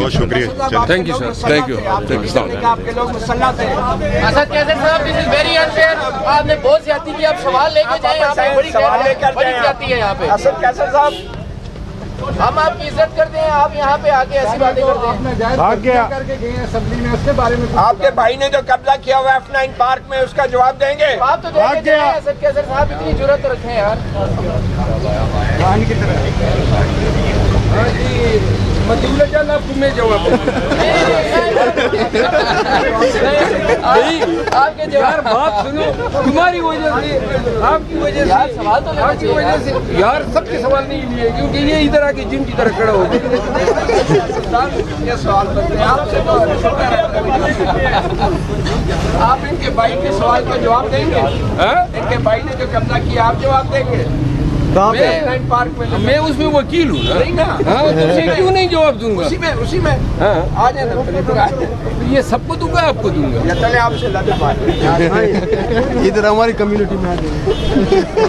बहुत शुक्रिया, thank you sir, thank you, thank you. आपके लोग मुसल्लत हैं। असद कैसर साहब, दिस इज वेरी अनफेयर। आपने बहुत ज्यादती की, आप सवाल लेके जाए, यहाँ पे बड़ी सवाल लेकर बड़ी जाएं आप। ज्यादती है यहाँ पे। असद कैसर साहब, हम आपकी इज्जत करते हैं, आप यहाँ पे आके ऐसी बातें करते हैं। भाग गया करके गए हैं असेंबली में, उसके बारे में आपके भाई ने जो कब्जा किया हुआ F9 पार्क में, उसका जवाब देंगे? आप तो देखे जाए असद कैसर साहब, इतनी जरूरत तो रखें यार। कहानी की तरह आपके जवाब बात सुनो, तुम्हारी वजह से, आपकी वजह यार सवाल तो लेना आपकी वजह चाहिए। से यार सबके सवाल नहीं लिए, क्योंकि ये इधर आके जिन की तरह खड़ा हो गए। ये सवाल बनते हैं आपसे, तो आप इनके भाई के सवाल का जवाब देंगे? इनके भाई ने जो कब्जा किया, आप जवाब देंगे? F9 पार्क में मैं उसमें वकील हूँ ना, नहीं ना? हाँ, तो उसे क्यों नहीं जवाब दूंगा? उसी में हाँ, आ जाए ना, पहले तो आ जाए। ये सबको दूंगा, आपको दूंगा। या चले आपसे लड़े बात। इधर हमारी कम्युनिटी में आ जाए।